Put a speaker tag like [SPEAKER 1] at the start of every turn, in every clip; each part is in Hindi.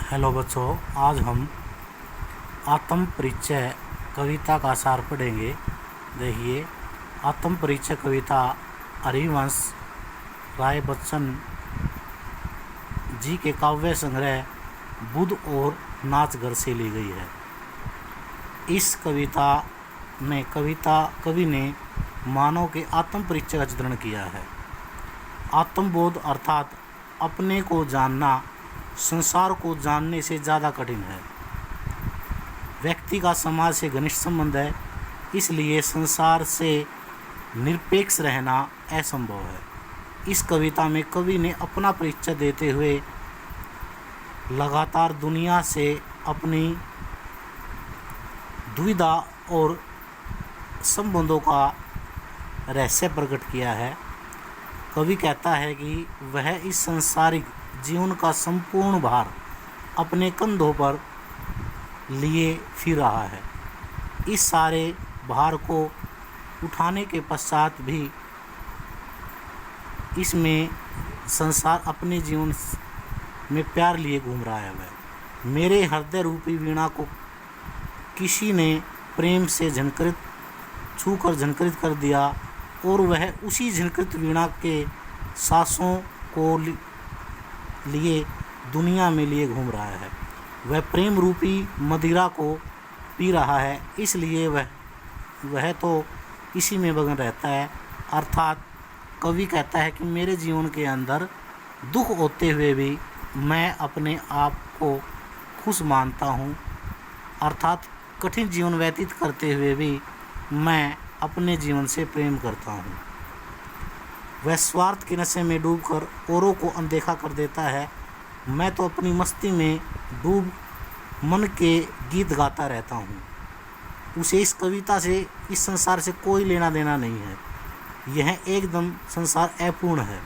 [SPEAKER 1] हेलो बच्चों, आज हम आत्म परिचय कविता का सार पढ़ेंगे। देखिए, आत्म परिचय कविता हरिवंश राय बच्चन जी के काव्य संग्रह बुद्ध और नाचघर से ली गई है। इस कविता में कवि ने मानव के आत्म परिचय का चित्रण किया है। आत्मबोध अर्थात अपने को जानना संसार को जानने से ज़्यादा कठिन है। व्यक्ति का समाज से घनिष्ठ संबंध है, इसलिए संसार से निरपेक्ष रहना असंभव है। इस कविता में कवि ने अपना परिचय देते हुए लगातार दुनिया से अपनी दुविधा और संबंधों का रहस्य प्रकट किया है। कवि कहता है कि वह इस सांसारिक जीवन का संपूर्ण भार अपने कंधों पर लिए फिर रहा है। इस सारे भार को उठाने के पश्चात भी इसमें संसार अपने जीवन में प्यार लिए घूम रहा है। वह मेरे हृदय रूपी वीणा को किसी ने प्रेम से छूकर झंकृत कर दिया और वह उसी झंकृत वीणा के सांसों को लिए दुनिया में लिए घूम रहा है। वह प्रेम रूपी मदिरा को पी रहा है, इसलिए वह तो इसी में मगन रहता है। अर्थात कवि कहता है कि मेरे जीवन के अंदर दुख होते हुए भी मैं अपने आप को खुश मानता हूँ। अर्थात कठिन जीवन व्यतीत करते हुए भी मैं अपने जीवन से प्रेम करता हूँ। वह स्वार्थ के नशे में डूबकर औरों को अनदेखा कर देता है। मैं तो अपनी मस्ती में डूब मन के गीत गाता रहता हूँ। उसे इस कविता से, इस संसार से कोई लेना देना नहीं है। यह एकदम संसार अपूर्ण है,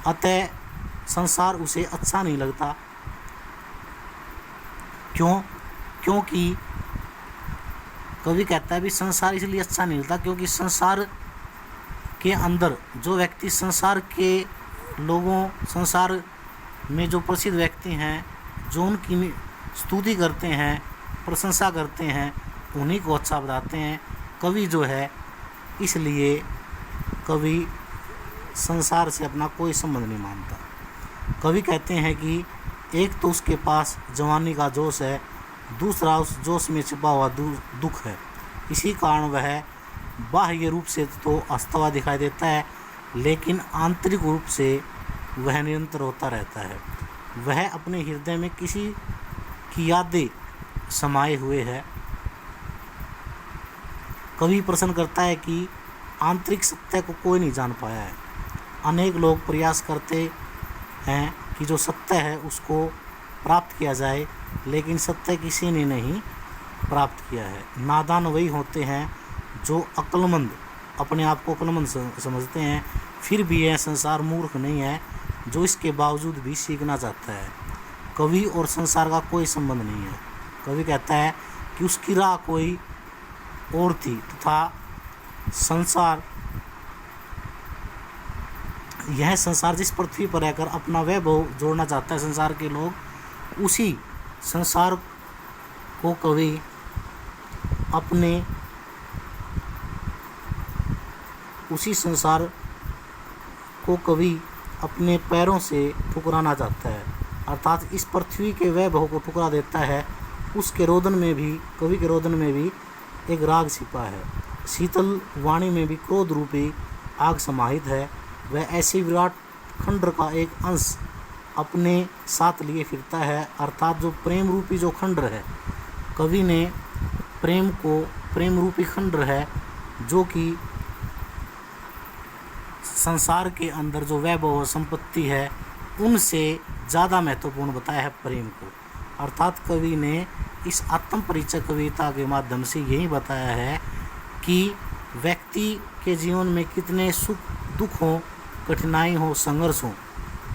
[SPEAKER 1] अतः संसार उसे अच्छा नहीं लगता। क्योंकि कवि कहता है भी संसार इसलिए अच्छा नहीं लगता क्योंकि संसार के अंदर जो व्यक्ति संसार में जो प्रसिद्ध व्यक्ति हैं, जो उनकी स्तुति करते हैं, प्रशंसा करते हैं, उन्हीं को अच्छा बताते हैं कवि जो है। इसलिए कवि संसार से अपना कोई संबंध नहीं मानता। कवि कहते हैं कि एक तो उसके पास जवानी का जोश है, दूसरा उस जोश में छिपा हुआ दुख है। इसी कारण वह बाह्य रूप से तो हंसता हुआ दिखाई देता है, लेकिन आंतरिक रूप से वह निरंतर होता रहता है। वह अपने हृदय में किसी की यादें समाये हुए है। कवि प्रश्न करता है कि आंतरिक सत्य को कोई नहीं जान पाया है। अनेक लोग प्रयास करते हैं कि जो सत्य है उसको प्राप्त किया जाए, लेकिन सत्य किसी ने नहीं प्राप्त किया है। नादान वही होते हैं जो अक्लमंद, अपने आप को अक्लमंद समझते हैं। फिर भी यह संसार मूर्ख नहीं है जो इसके बावजूद भी सीखना चाहता है। कवि और संसार का कोई संबंध नहीं है। कवि कहता है कि उसकी राह कोई और थी तथा यह संसार जिस पृथ्वी पर रहकर अपना वैभव जोड़ना चाहता है संसार के लोग, उसी संसार को कवि अपने पैरों से ठुकराना चाहता है। अर्थात इस पृथ्वी के वैभव को ठुकरा देता है। उसके रोदन में भी, कवि के रोदन में भी एक राग छिपा है। शीतल वाणी में भी क्रोध रूपी आग समाहित है। वह ऐसी विराट खंड का एक अंश अपने साथ लिए फिरता है। अर्थात जो प्रेम रूपी जो खंड है, कवि ने प्रेम रूपी खंड है जो कि संसार के अंदर जो वैभव और संपत्ति है उनसे ज़्यादा महत्वपूर्ण बताया है प्रेम को। अर्थात कवि ने इस आत्म परिचय कविता के माध्यम से यही बताया है कि व्यक्ति के जीवन में कितने सुख दुख हो, कठिनाई हो, संघर्ष हो,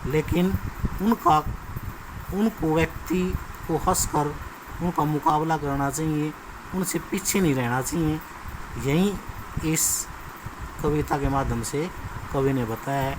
[SPEAKER 1] लेकिन उनको व्यक्ति को हंसकर उनका मुकाबला करना चाहिए, उनसे पीछे नहीं रहना चाहिए। यही इस कविता के माध्यम से कवि ने बताया है।